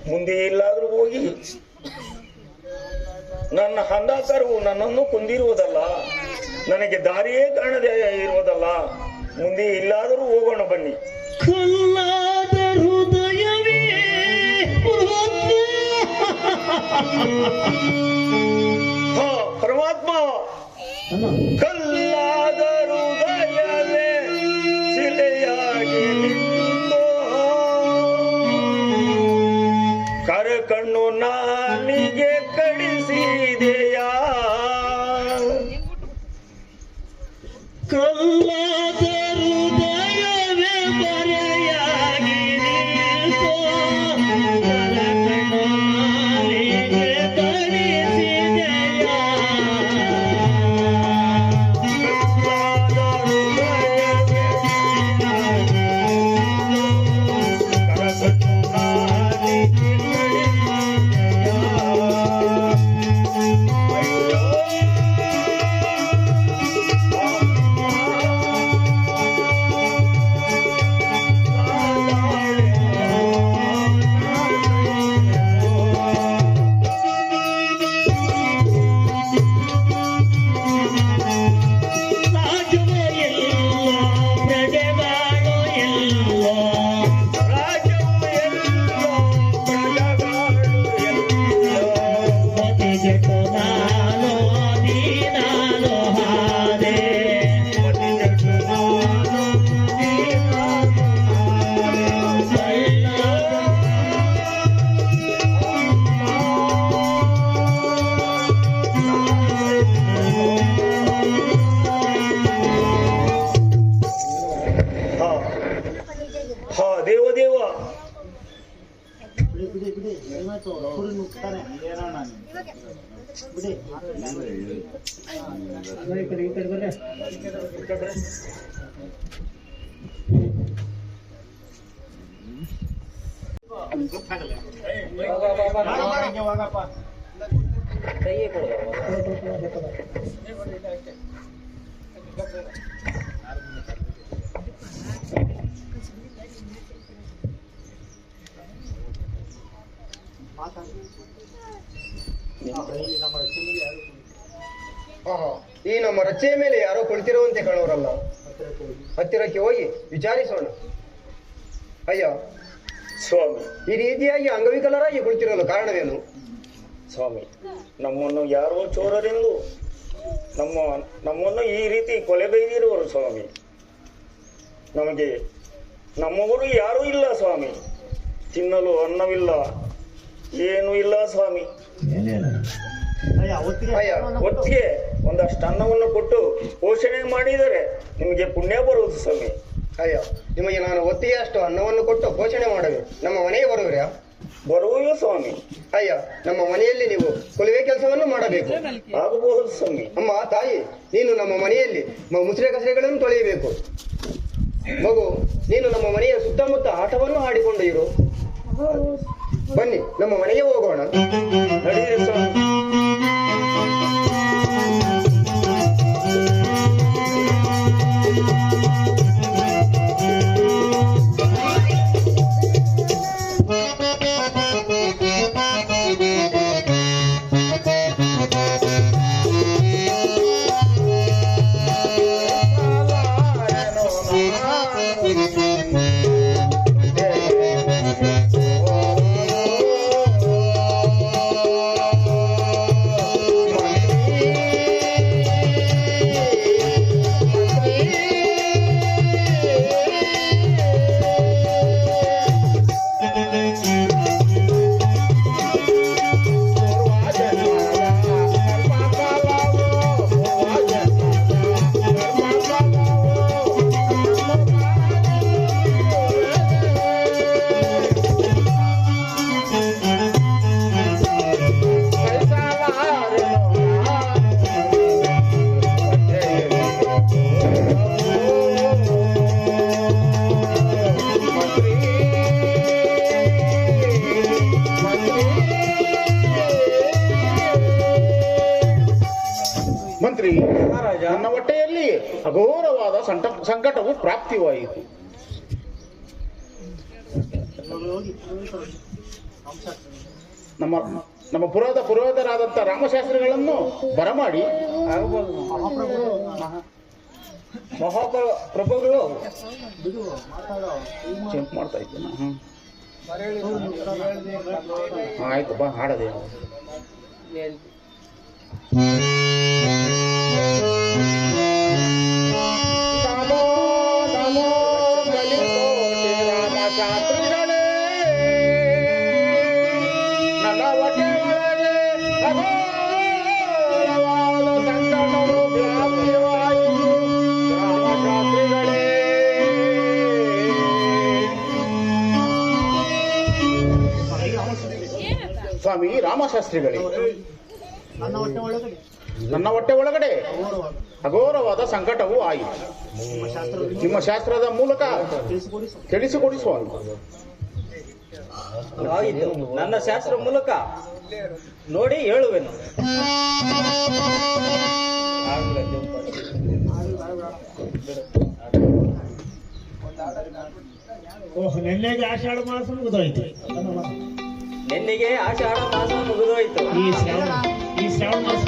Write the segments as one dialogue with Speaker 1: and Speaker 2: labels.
Speaker 1: ಮುಂದೆ ಎಲ್ಲಾದ್ರೂ ಹೋಗಿ ನನ್ನ ಹಂದಾಕರು ನನ್ನನ್ನು ಕೊಂದಿರುವುದಲ್ಲ, ನನಗೆ ದಾರಿಯೇ ಕಾಣದೆ ಇರುವುದಲ್ಲ. ಮುಂದೆ ಎಲ್ಲಾದರೂ ಹೋಗೋಣ ಬನ್ನಿ.
Speaker 2: ಕಲ್ಲಾದ ಹೃದಯವೇ
Speaker 1: ಪರಮಾತ್ಮ, ಕಲ್ಲಾದ ಹೃದಯವೇ ಶಿಲೆಯಾಗಿ ನಿಂದು ಕರಕಣ್ಣು ನಾನಿಗೆ ಕಡಿಸಿದೆಯಾ.
Speaker 2: ಕಲ್ಲಾದ ಹೃದಯವೇ ಬರೆಯಾಗಿ ನಿಂತು ಕರಕಣ್ಣು ನಾನಿಗೆ ಕಡಿಸಿದೆಯಾ.
Speaker 3: ಈ ನಮ್ಮ ರಚೆಯ ಮೇಲೆ ಯಾರೋ ಕುಳಿತಿರುವಂತೆ ಕಾಣೋರಲ್ಲ. ಹತ್ತಿರಕ್ಕೆ ಹೋಗಿ ವಿಚಾರಿಸೋಣ. ಅಯ್ಯ
Speaker 1: ಸ್ವಾಮಿ,
Speaker 3: ಈ ರೀತಿಯಾಗಿ ಅಂಗವಿಕಲರಾಗಿ ಕುಳಿತಿರಲು ಕಾರಣವೇನು?
Speaker 1: ಸ್ವಾಮಿ, ನಮ್ಮನ್ನು ಯಾರೋ ಚೋರರೆಂದು ನಮ್ಮನ್ನು ಈ ರೀತಿ ಕೊಲೆಗೈದಿರುವರು ಸ್ವಾಮಿ. ನಮಗೆ ನಮ್ಮವರು ಯಾರೂ ಇಲ್ಲ ಸ್ವಾಮಿ. ತಿನ್ನಲು ಅನ್ನವಿಲ್ಲ, ಏನೂ ಇಲ್ಲ ಸ್ವಾಮಿ. ಒತ್ತಿಗೆ ಒಂದಷ್ಟು ಅನ್ನವನ್ನು ಕೊಟ್ಟು ಪೋಷಣೆ ಮಾಡಿದರೆ ನಿಮಗೆ ಪುಣ್ಯ ಬರುವುದು ಸ್ವಾಮಿ.
Speaker 3: ಅಯ್ಯ, ನಿಮಗೆ ನಾನು ಒತ್ತಿಗೆ ಅಷ್ಟು ಅನ್ನವನ್ನು ಕೊಟ್ಟು ಪೋಷಣೆ ಮಾಡಬೇಕು. ನಮ್ಮ ಮನೆಗೆ ಬರುವಿರಾ?
Speaker 1: ಬರುವುದು ಸ್ವಾಮಿ.
Speaker 3: ಅಯ್ಯ, ನಮ್ಮ ಮನೆಯಲ್ಲಿ ನೀವು ಕೊಲುವೆ ಕೆಲಸವನ್ನು ಮಾಡಬೇಕು.
Speaker 1: ಆಗಬಹುದು ಸ್ವಾಮಿ.
Speaker 3: ಅಮ್ಮ ತಾಯಿ, ನೀನು ನಮ್ಮ ಮನೆಯಲ್ಲಿ ಮುಸುರೆ ಕಸರೆಗಳನ್ನು ತೊಳೆಯಬೇಕು. ಮಗು, ನೀನು ನಮ್ಮ ಮನೆಯ ಸುತ್ತಮುತ್ತ ಆಟವನ್ನು ಆಡಿಕೊಂಡು ಇರು. ಬನ್ನಿ, ನಮ್ಮ ಮನೆಗೆ ಹೋಗೋಣ.
Speaker 1: ನಡೆಯಿರಿ ಸ್ವಾಮಿ.
Speaker 4: ಮಂತ್ರಿ, ನನ್ನ ಹೊಟ್ಟೆಯಲ್ಲಿ ಅಘೋರವಾದ ಸಂಕಟವು ಪ್ರಾಪ್ತಿವಾಯಿತು. ನಮ್ಮ ನಮ್ಮ ಪುರೋಹಿತರಾದಂಥ ರಾಮಶಾಸ್ತ್ರಿಗಳನ್ನು ಬರಮಾಡಿ
Speaker 1: ಮಹಾಪ್ರಭುಗಳು
Speaker 4: ಚೆಂಪ್ ಮಾಡ್ತಾ ಇದ್ದೆ ಆಯ್ತು ಬಾ ಹಾಡದೆ ನಮೋ ನಮೋ ಗಲಿಕೋಟೆ ರಾಮಶಾಸ್ತ್ರಿಗಳೇ ನನ್ನ ಹೊಟ್ಟೆ ಒಳಗೆ ಅಘೋರವಾದ ಸಂಕಟವು ವ್ಯಾಪ್ತಿಯಾಯಿತು ರಾಮಶಾಸ್ತ್ರಿಗಳೇ. ಸ್ವಾಮಿ ರಾಮಶಾಸ್ತ್ರಿಗಳೇ, ನನ್ನ ಹೊಟ್ಟೆ ಒಳಗಡೆ ಅಘೋರವಾದ ಸಂಕಟವೂ ಆಯಿತು. ನಿಮ್ಮ ಶಾಸ್ತ್ರದ ಮೂಲಕ ತಿಳಿಸಿಕೊಡಿ ಸ್ವಾಮಿ.
Speaker 1: ಆಯಿತು, ನನ್ನ ಶಾಸ್ತ್ರ ಮೂಲಕ ನೋಡಿ ಹೇಳುವೆನು.
Speaker 2: ನಿನ್ನೆಗೆ ಆಷಾಢ ಮಾಸ ಮುಗಿದೋಯ್ತು.
Speaker 1: ನಿನ್ನೆಗೆ ಆಷಾಢ ಮಾಸ ಮುಗಿದೋಯ್ತು.
Speaker 2: ಈ ಶ್ರಾವಣ ಮಾಸ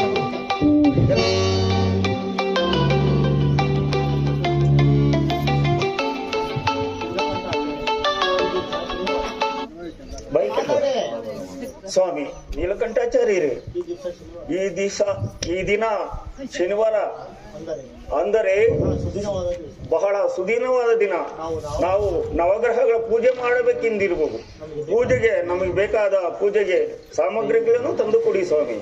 Speaker 1: ಸ್ವಾಮಿ ನೀಲಕಂಠಾಚಾರ್ಯರೇ, ಈ ದಿನ ಶನಿವಾರ ಅಂದರೆ ಬಹಳ ಸುದೀನವಾದ ದಿನ. ನಾವು ನವಗ್ರಹಗಳ ಪೂಜೆ ಮಾಡಬೇಕೆಂದಿರಬಹುದು. ಪೂಜೆಗೆ ನಮಗೆ ಬೇಕಾದ ಪೂಜೆಗೆ ಸಾಮಗ್ರಿಗಳನ್ನು ತಂದು ಕೊಡಿ ಸ್ವಾಮಿ.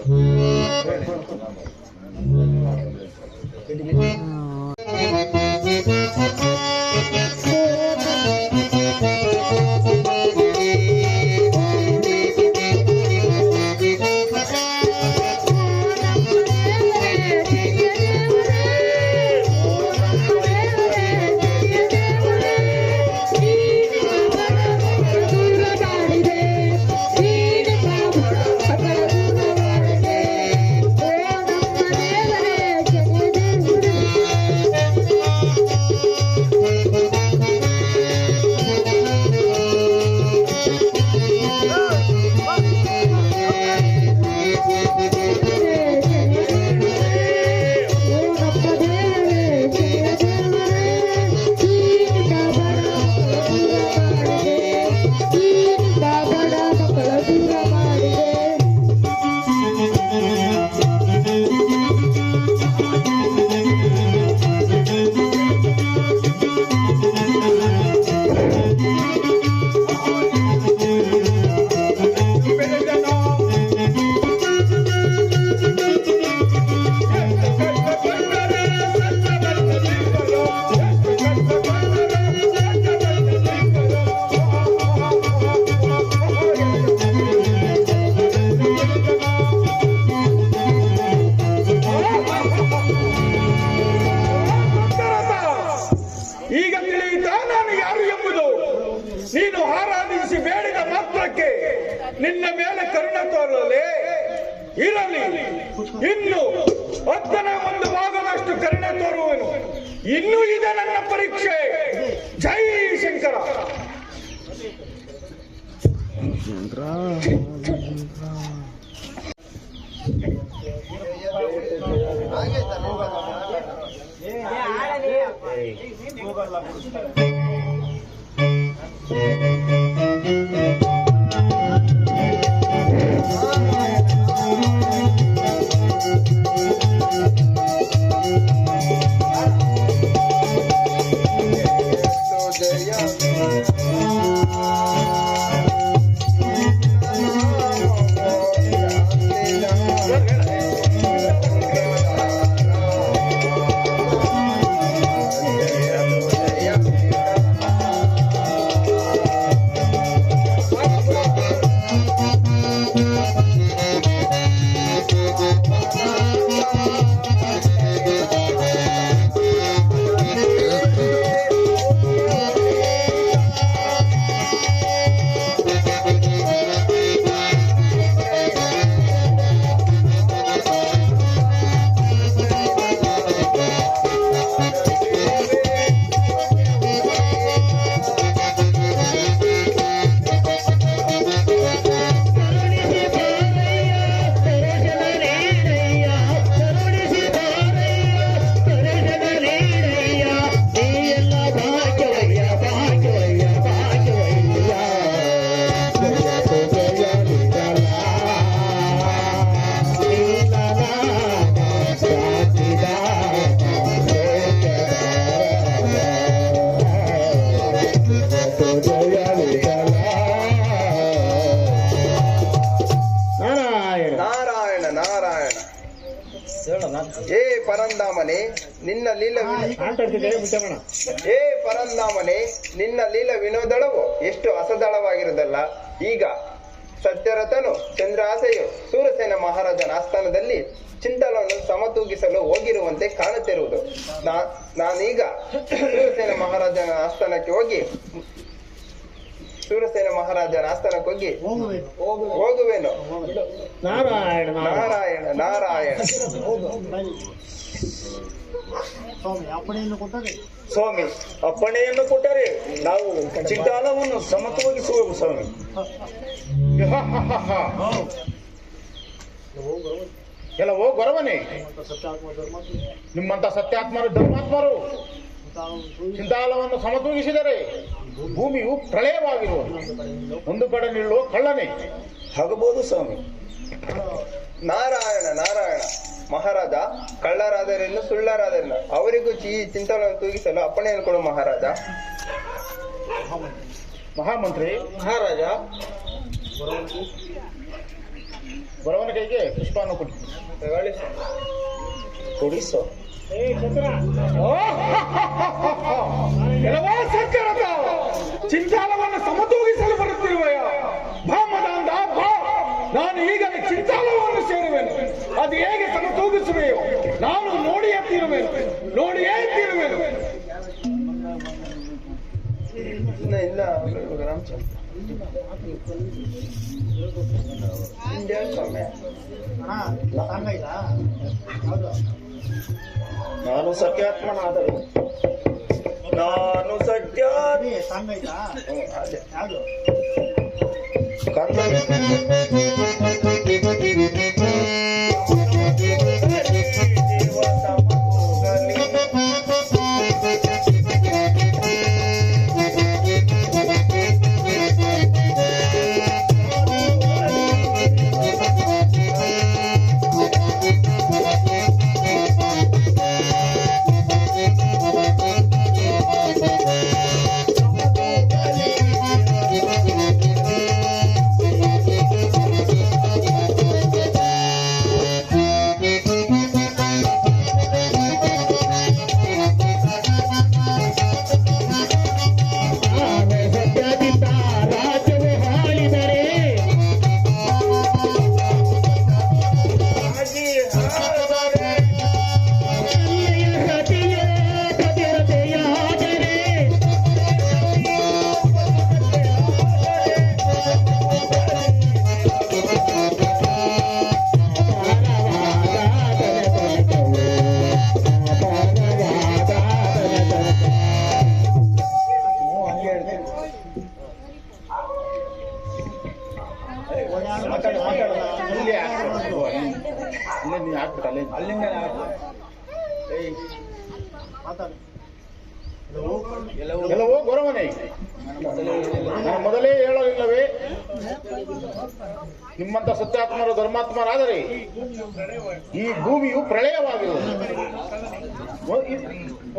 Speaker 5: ಈಗ ತಿಳಿಯಿತಾ ನಾನು ಯಾರು ಎಂಬುದು? ನೀನು ಆರಾಧಿಸಿ ಬೇಡಿದ ಮಾತ್ರಕ್ಕೆ ನಿನ್ನ ಮೇಲೆ ಕರುಣೆ ತೋರಲೇ ಇರಲಿ. ಇನ್ನು 10 ಭಾಗದಷ್ಟು ಕರುಣೆ ತೋರುವನು. ಇನ್ನೂ ಇದೆ ನನ್ನ ಪರೀಕ್ಷೆ. ಜೈ ಶಂಕರ.
Speaker 3: Yeah. ಏ ಪರಂದಾಮನೆ ನಿನ್ನ ಲೀಲ
Speaker 2: ಮಾತಾಡ್ತಿದ್ದೆ ಮುಚ್ಚೋಣ.
Speaker 3: ಏ ಪರಂದಾಮನೆ ನಿನ್ನ ಲೀಲ ವಿನೋದಳವು ಎಷ್ಟು ಅಸದಳವಾಗಿರುವುದಲ್ಲ. ಈಗ ಸತ್ಯರಥನು ಚಂದ್ರಾಸೆಯು ಸೂರಸೇನ ಮಹಾರಾಜನ ಆಸ್ಥಾನದಲ್ಲಿ ಚಿಂತನವನ್ನು ಸಮತೂಗಿಸಲು ಹೋಗಿರುವಂತೆ ಕಾಣುತ್ತಿರುವುದು. ನಾನೀಗ ಸೂರಸೇನ ಮಹಾರಾಜನ ಆಸ್ಥಾನಕ್ಕೆ ಹೋಗಿ ಹೋಗುವೆನು.
Speaker 2: ನಾರಾಯಣ
Speaker 3: ನಾರಾಯಣ ನಾರಾಯಣ.
Speaker 1: ಸ್ವಾಮಿ ಅಪ್ಪಣೆಯನ್ನು ಕೊಟ್ಟರೆ ನಾವು ಚಿಂತಾಲವನ್ನು ಸಮತೂಗಿಸುವೆವು ಸ್ವಾಮಿ.
Speaker 4: ಎಲ್ಲವೋ ಗೊರವನೇ, ನಿಮ್ಮಂತ ಸತ್ಯಾತ್ಮರು ಧರ್ಮಾತ್ಮರು ಚಿಂತಾಲವನ್ನು ಸಮತೂಗಿಸಿದರೆ ಭೂಮಿಯು ಪ್ರಳಯವಾಗಿರುವುದು. ಒಂದು ಕಡೆ ನಿಲ್ಲುವ ಕಳ್ಳನೇ
Speaker 1: ಆಗಬಹುದು ಸ್ವಾಮಿ.
Speaker 3: ನಾರಾಯಣ ನಾರಾಯಣ. ಮಹಾರಾಜ, ಕಳ್ಳರಾದರೇನು ಸುಳ್ಳರಾದರೇನು ಅವರಿಗೂ ಈ ಚಿಂತನವನ್ನು ತೂಗಿಸಲು ಅಪ್ಪಣೆಯನ್ನು ಕೊಡು ಮಹಾರಾಜ.
Speaker 4: ಮಹಾಮಂತ್ರಿ
Speaker 3: ಮಹಾರಾಜ,
Speaker 4: ಗೊರವನ ಕೈಗೆ ಪುಷ್ಪವನ್ನು ಕೊಡಿ.
Speaker 1: ಕೊಡಿ ಸ್ವಾಮಿ.
Speaker 5: ಕೆಲವೋ ಸತ್ಯರಥ ಚಿಂತಾಲವನ್ನು ಸಮತೂಗಿಸಲು ಬರುತ್ತಿರುವೆಯ ಭಾಮದಾಂದ ಬಾ. ನಾನು ಈಗಲೇ ಚಿಂತಾಲವನ್ನು ಸೇರುವೆನು. ಅದು ಹೇಗೆ ಸಮತೂಗಿಸುವೆಯೋ ನಾನು ನೋಡಿಯೇ ತೀರುವೆನು.
Speaker 3: ಇಲ್ಲ ರಾಮಚಂದ್ರ
Speaker 1: ನಾನು ಸತ್ಯಾತ್ಮನಾದರು ನಾನು ಸತ್ಯ
Speaker 4: ಎಲ್ಲವೋ ಗೊರವನೇ, ನಾನು ಮೊದಲೇ ಹೇಳಲಿಲ್ಲವೇ ನಿಮ್ಮಂತ ಸತ್ಯಾತ್ಮರು ಧರ್ಮಾತ್ಮರಾದರೆ ಈ ಭೂಮಿಯು ಪ್ರಳಯವಾಗಿರುವುದು.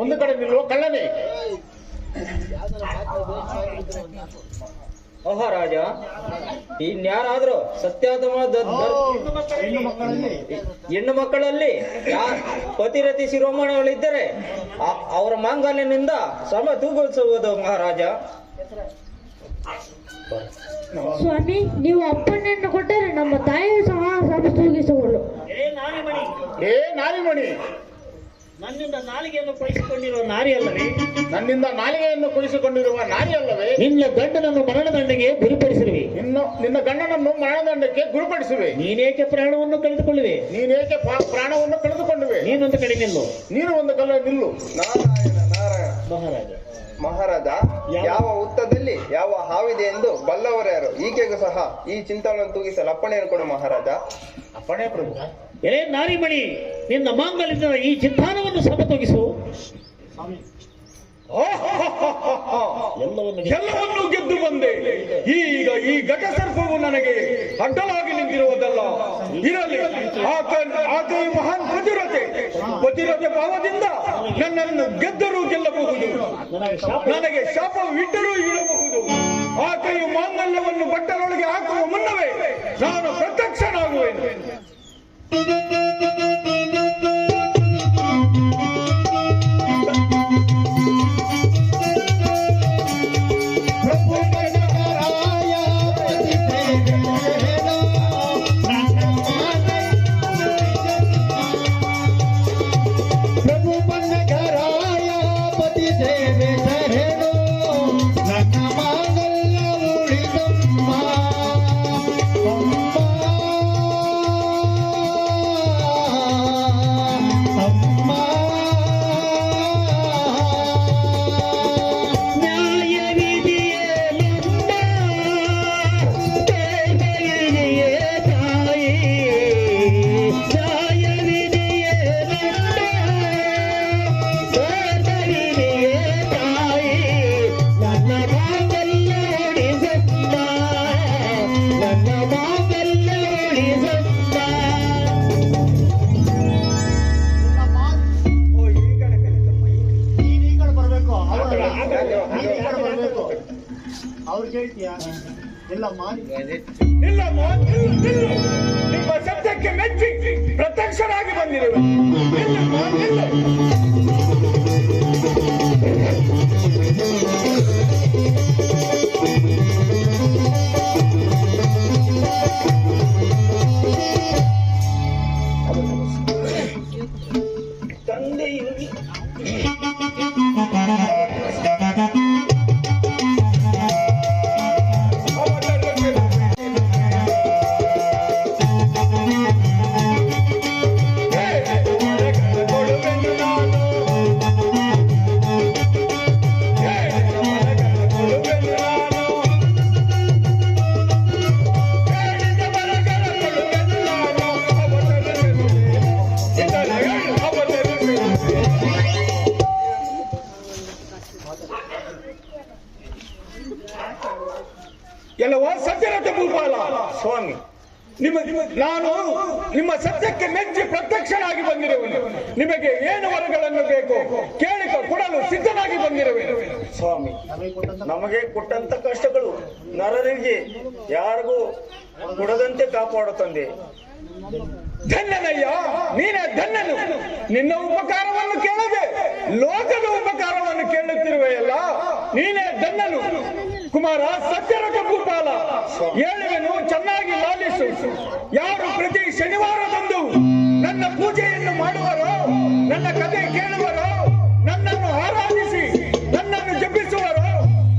Speaker 4: ಒಂದು ಕಡೆ ನಿಲ್ಲುವ ಕಳ್ಳನೇ.
Speaker 6: ಮಹಾರಾಜ, ಇನ್ಯಾರಾದ್ರೂ ಸತ್ಯಾತ್ಮ ಹೆಣ್ಣು ಮಕ್ಕಳಲ್ಲಿ ಪತಿರತಿ ಶಿರೋಮಣಿಗಳಿದ್ದರೆ ಅವರ ಮಾಂಗಲ್ಯನಿಂದ ಸಮ ತೂಗಿಸುವುದು ಮಹಾರಾಜ.
Speaker 7: ಸ್ವಾಮಿ, ನೀವು ಅಪ್ಪಣೆಯನ್ನು ಕೊಟ್ಟರೆ ನಮ್ಮ ತಾಯಿಯು ಸಹ ತೂಗಿಸುವಳು.
Speaker 4: ಏ ನಾರಿಮಣಿ,
Speaker 2: ನನ್ನಿಂದ ನಾಲಿಗೆಯನ್ನು ಕೊಡಿಸಿಕೊಂಡಿರುವ ನಾರಿ ಅಲ್ಲವೇ?
Speaker 4: ನನ್ನಿಂದ ನಾಲಿಗೆಯನ್ನು ಕುಡಿಸಿಕೊಂಡಿರುವ ನಾರಿ ಅಲ್ಲವೇ?
Speaker 2: ನಿನ್ನ ಗಂಡನನ್ನು ಮರಣದಂಡೆಗೆ ಗುರಿಪಡಿಸಿರುವೆ.
Speaker 4: ನಿನ್ನ ಗಂಡನನ್ನು ಮರಣದಂಡಕ್ಕೆ ಗುರಿಪಡಿಸುವೆ.
Speaker 2: ನೀನೇಕೆ ಪ್ರಾಣವನ್ನು ಕಳೆದುಕೊಳ್ಳುವೆ?
Speaker 4: ನೀನೇಕೆ ಪ್ರಾಣವನ್ನು ಕಳೆದುಕೊಂಡುವೆ?
Speaker 2: ನೀನೊಂದು ಕಡೆ ನಿಲ್ಲು.
Speaker 4: ನೀನು ಒಂದು ಕಡೆ ನಿಲ್ಲು.
Speaker 3: ನಾರಾಯಣ ನಾರಾಯಣ.
Speaker 2: ಮಹಾರಾಜ,
Speaker 3: ಮಹಾರಾಜ, ಯಾವ ಹುತ್ತದಲ್ಲಿ ಯಾವ ಹಾವಿದೆ ಎಂದು ಬಲ್ಲವರ್ಯಾರು. ಈಕೆಗೂ ಸಹ ಈ ಚಿಂತನವನ್ನು ತೂಗಿಸಲು ಅಪ್ಪಣೆಯನ್ನು ಕೊಡು ಮಹಾರಾಜ.
Speaker 4: ಅಪ್ಪಣೆ ಪ್ರಭು.
Speaker 2: ಎಲೆ ನಾರಿಮಣಿ, ನಿನ್ನ ಮಾಂಗಲ್ಯದಿಂದ ಈ ಚಿಂತಾನವನ್ನು ಸಮತೂಗಿಸು.
Speaker 5: ಎಲ್ಲವನ್ನೂ ಗೆದ್ದು ಬಂದೆ. ಈಗ ಈ ಘಟಸರ್ಪವು ನನಗೆ ಅಡ್ಡಲಾಗಿ ನಿಂತಿರುವುದಲ್ಲ. ಇರಲಿ, ಆಕೆಯ ಮಹಾನ್ ಪತಿರತೆ ಭಾವದಿಂದ ನನ್ನನ್ನು ಗೆದ್ದರೂ ಗೆಲ್ಲಬಹುದು, ನನಗೆ ಶಾಪವಿಟ್ಟರೂ ಇಡಬಹುದು. ಆಕೆಯ ಮಾಂಗಲ್ಯವನ್ನು ಬಟ್ಟಲೊಳಗೆ ಹಾಕುವ ಮುನ್ನವೇ ನಾನು ಪ್ರತ್ಯಕ್ಷನಾಗುವೆನು. ನಿಲ್ಲಮ್ಮ, ನಿಲ್ಲು. ನಿಮ್ಮ ಸತ್ಯಕ್ಕೆ ಮೆಚ್ಚಿ ಪ್ರತ್ಯಕ್ಷರಾಗಿ ಬಂದಿರುವೆ. ನಿಲ್ಲಮ್ಮ, ನಿಲ್ಲು.
Speaker 1: ತಂದೆ ಇಲ್ಲಿ
Speaker 5: ಎಲ್ಲವೋ ಸತ್ಯರಥ ಭೂಪಾಲ
Speaker 1: ಸ್ವಾಮಿ,
Speaker 5: ನಾನು ನಿಮ್ಮ ಸತ್ಯಕ್ಕೆ ಮೆಚ್ಚಿ ಪ್ರತ್ಯಕ್ಷನಾಗಿ ಬಂದಿರುವೆನು. ನಿಮಗೆ ಏನು ವರಗಳನ್ನು ಬೇಕು ಕೇಳಿಕ ಕೊಡಲು ಸಿದ್ಧನಾಗಿ ಬಂದಿರುವೆನು.
Speaker 1: ಸ್ವಾಮಿ, ನಮಗೆ ಕೊಟ್ಟಂತ ಕಷ್ಟಗಳು ನರರಿಗೆ ಯಾರಿಗೂ ಕೊಡದಂತೆ ಕಾಪಾಡು ತಂದೆ.
Speaker 5: ಧನ್ಯನಯ್ಯ, ನೀನೇ ಧನ್ಯನು. ನಿನ್ನ ಉಪಕಾರವನ್ನು ಕೇಳದೆ ಲೋಕದ ಉಪಕಾರವನ್ನು ಕೇಳುತ್ತಿರುವೆಯಲ್ಲ, ನೀನೇ ಧನ್ಯನು. ಕುಮಾರ ಸತ್ಯರಥ ಭೂಪಾಲ, ಹೇಳುವೆನು, ಚೆನ್ನಾಗಿ ಲಾಲಿಸು. ಯಾರು ಪ್ರತಿ ಶನಿವಾರದಂದು ನನ್ನ ಪೂಜೆಯನ್ನು ಮಾಡುವರೋ, ನನ್ನ ಕಥೆ ಕೇಳುವರೋ, ನನ್ನನ್ನು ಆರಾಧಿಸಿ ನನ್ನನ್ನು ಜಪಿಸುವರೋ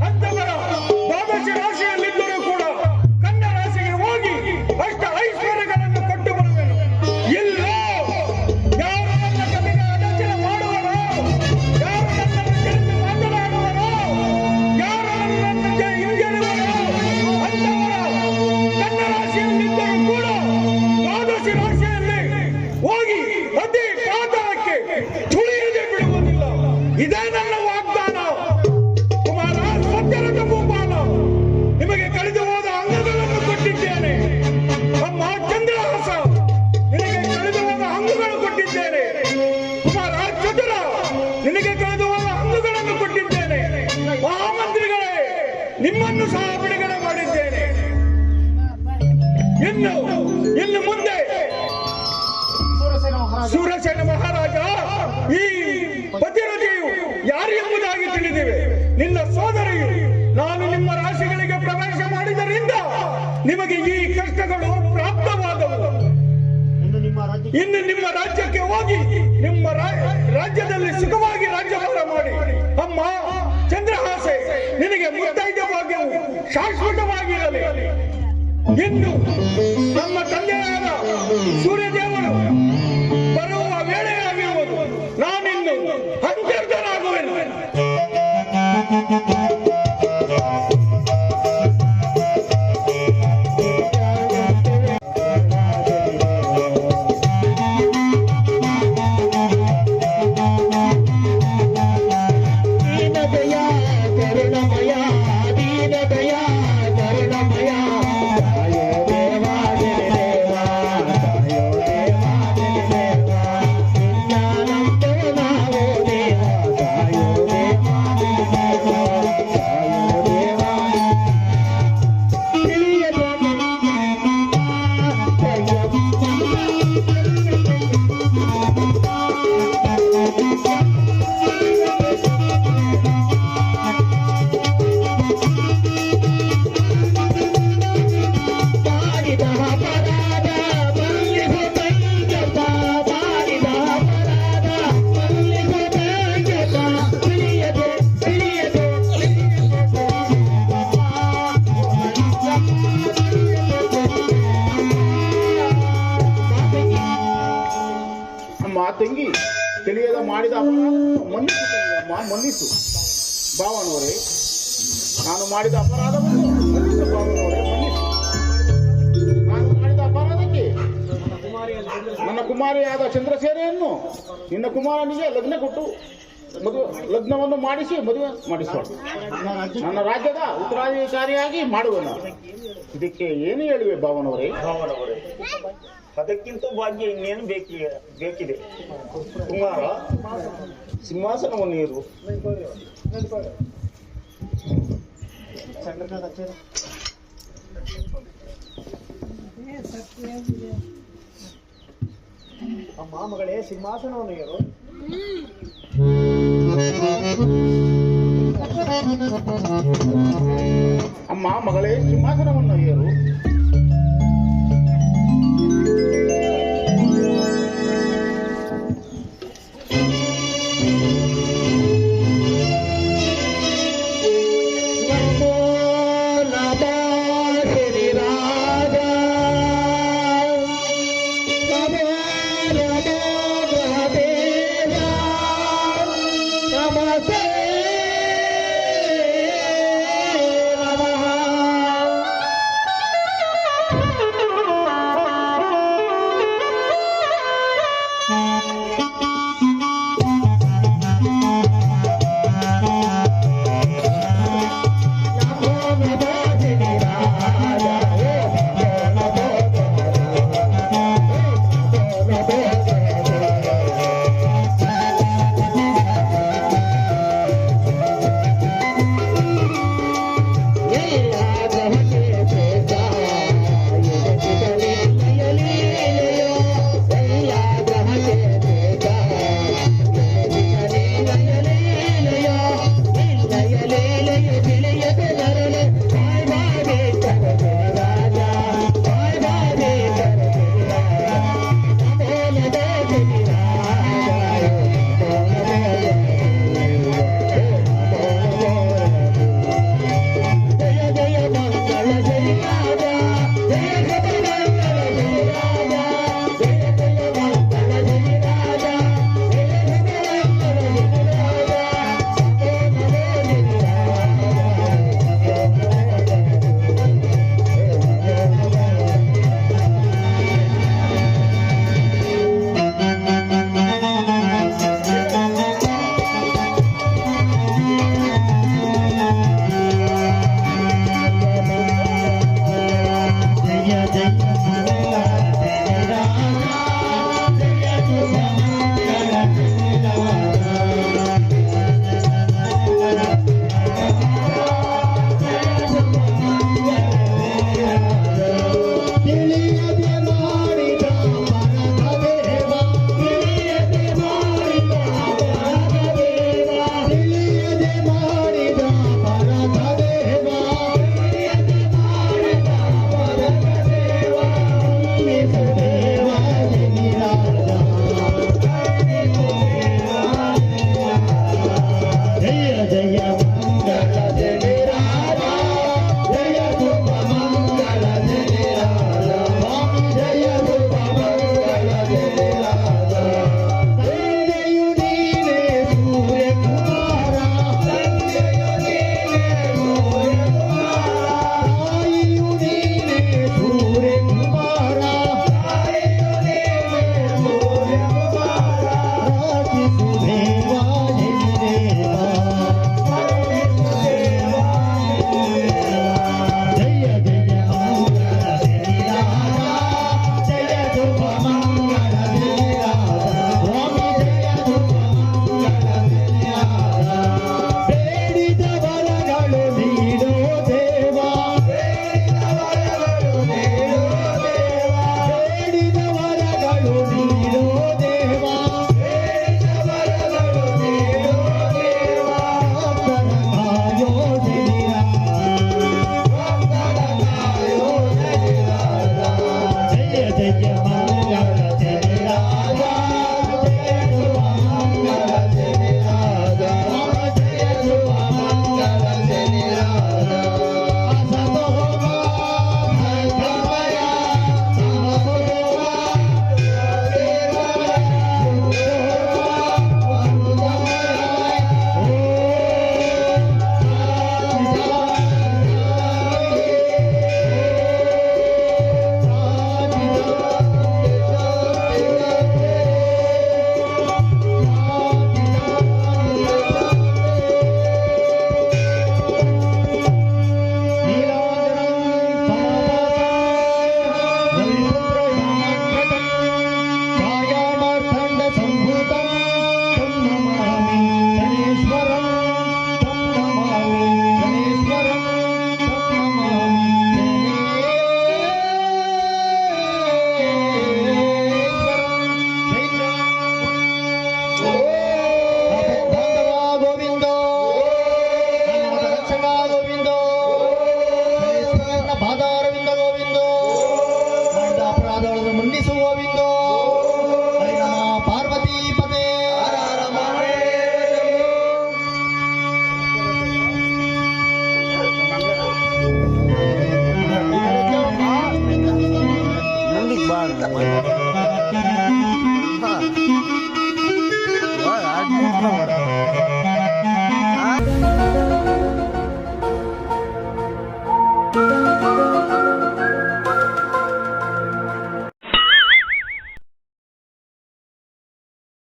Speaker 5: ಅಂತವರ ದ್ವಾದಶ ರಾಶಿಯಲ್ಲಿದ್ದರೂ ಕೂಡ ಕನ್ಯಾ ರಾಶಿಗೆ ಹೋಗಿ ಅಷ್ಟ ಐಶ್ವರ್ಯಗಳನ್ನು ಕೊಟ್ಟು ಬರುವೆನು. ಇಲ್ಲೋ ಯಾರು ನನ್ನ ಕಥೆಗೆ ಆಲೋಚನೆ ಮಾಡುವರೋ, ಯಾರು ನನ್ನನ್ನು ತಿಳಿದು ಮಾತನಾಡುವರೋ, ಯಾರು ನನ್ನನ್ನು ಹಿಂಜರಿವರೋ ಅಂತವರ ಕನ್ಯಾ ರಾಶಿಯಲ್ಲಿದ್ದರೂ ಕೂಡ ದ್ವಾದಶ ರಾಶಿಯಲ್ಲಿ ಹೋಗಿ ಅತಿ ಪಾತಾಳಕ್ಕೆ ತುಳಿಯದೆ ಬಿಡುವುದಿಲ್ಲ. ಇದೇ ನನ್ನ ವಾಗ್ದಾನ. ಕುಮಾರ ಸತ್ಯರಥ ಭೂಪಾಲ, ನಿಮಗೆ ಕಳೆದು ಹೋದ ಅಂಗಗಳನ್ನು ಕೊಟ್ಟಿದ್ದೇನೆ. ಅಮ್ಮ ಚಂದ್ರಹಾಸ, ನಿನಗೆ ಕಳೆದು ಹೋದ ಅಂಗಗಳು ಕೊಟ್ಟಿದ್ದೇನೆ. ಕುಮಾರ ಚತುರ, ನಿನಗೆ ಕಳೆದು ಹೋದ ಅಂಗಗಳನ್ನು ಕೊಟ್ಟಿದ್ದೇನೆ. ಮಹಾಮಂತ್ರಿಗಳೇ, ನಿಮ್ಮನ್ನು ಸಹ ಬಿಡುಗಡೆ ಮಾಡಿದ್ದೇನೆ. ಇನ್ನು ಮುಂದೆ ಸೂರಸೇನ ಮಹಾರಾಜ, ಈ ಪತಿರಥೆಯು ಯಾರು ಎಂಬುದಾಗಿ ತಿಳಿದಿವೆ. ನಿನ್ನ ಸೋದರಿಯು ನಾನು ನಿಮ್ಮ ರಾಶಿಗಳಿಗೆ ಪ್ರವೇಶ ಮಾಡಿದರಿಂದ ನಿಮಗೆ ಈ ಕಷ್ಟಗಳು ಪ್ರಾಪ್ತವಾದವು. ಇನ್ನು ನಿಮ್ಮ ರಾಜ್ಯಕ್ಕೆ ಹೋಗಿ ನಿಮ್ಮ ರಾಜ್ಯದಲ್ಲಿ ಸುಖವಾಗಿ ರಾಜ್ಯಭಾರ ಮಾಡಿ. ಅಮ್ಮ ಚಂದ್ರಹಾಸೆ, ನಿನಗೆ ಮುತ್ತೈದೆ ಭಾಗ್ಯವು ಶಾಶ್ವತವಾಗಿರಲಿ. ಇನ್ನು ನಮ್ಮ ತಂದೆಯಾದ ಸೂರ್ಯದೇವರು ಬರುವ ವೇಳೆಯಾಗಿರುವುದು. ನಾನಿನ್ನು ಅಂತರ್ಧನಾಗುವೆನು.
Speaker 4: ತಂಗಿ, ತಿಳಿಯದ ಮಾಡಿದ ಮನ್ನಿಸು ಭಾವನವರೇ. ನಾನು ಮಾಡಿದ ಅಪರಾಧವನ್ನು ಮನ್ನಿಸು ಭಾವನವರೇ, ಮನ್ನಿಸು. ನಾನು ಮಾಡಿದ ಅಪರಾಧಕ್ಕೆ ನನ್ನ ಕುಮಾರಿಯಾದ ಚಂದ್ರಸೇನೆಯನ್ನು ನಿನ್ನ ಕುಮಾರನಿಗೆ ಲಗ್ನವನ್ನು ಮಾಡಿಸಿ ಮದುವೆ ಮಾಡಿಸುವ. ನನ್ನ ರಾಜ್ಯದ ಉತ್ತರಾಧಿಕಾರಿಯಾಗಿ ಮಾಡುವೆನು. ಇದಕ್ಕೆ ಏನು ಹೇಳುವೆ ಭಾವನವರೇ?
Speaker 1: ಅದಕ್ಕಿಂತ ಭಾಗ್ಯ ಇನ್ನೇನು ಬೇಕಿದೆ. ಕುಮಾರ, ಸಿಂಹಾಸನವನ್ನು ಇರು.
Speaker 3: ಅಮ್ಮ ಮಗಳೇ ಸಿಂಹಾಸನವನ್ನು ಏರು.
Speaker 4: ಅಮ್ಮ ಮಗಳೇ ಸಿಂಹಾಸನವನ್ನು ಏರು.
Speaker 8: ಪಾದಾರವಿಂದ ಗೋವಿಂದೋ, ಮಾಡಿದ ಅಪರಾಧಗಳನ್ನು ಮನ್ನಿಸು ಗೋವಿಂದೋ. ಹರಿ ನಮ ಪಾರ್ವತಿ ಪದೇ.
Speaker 4: ಬಾ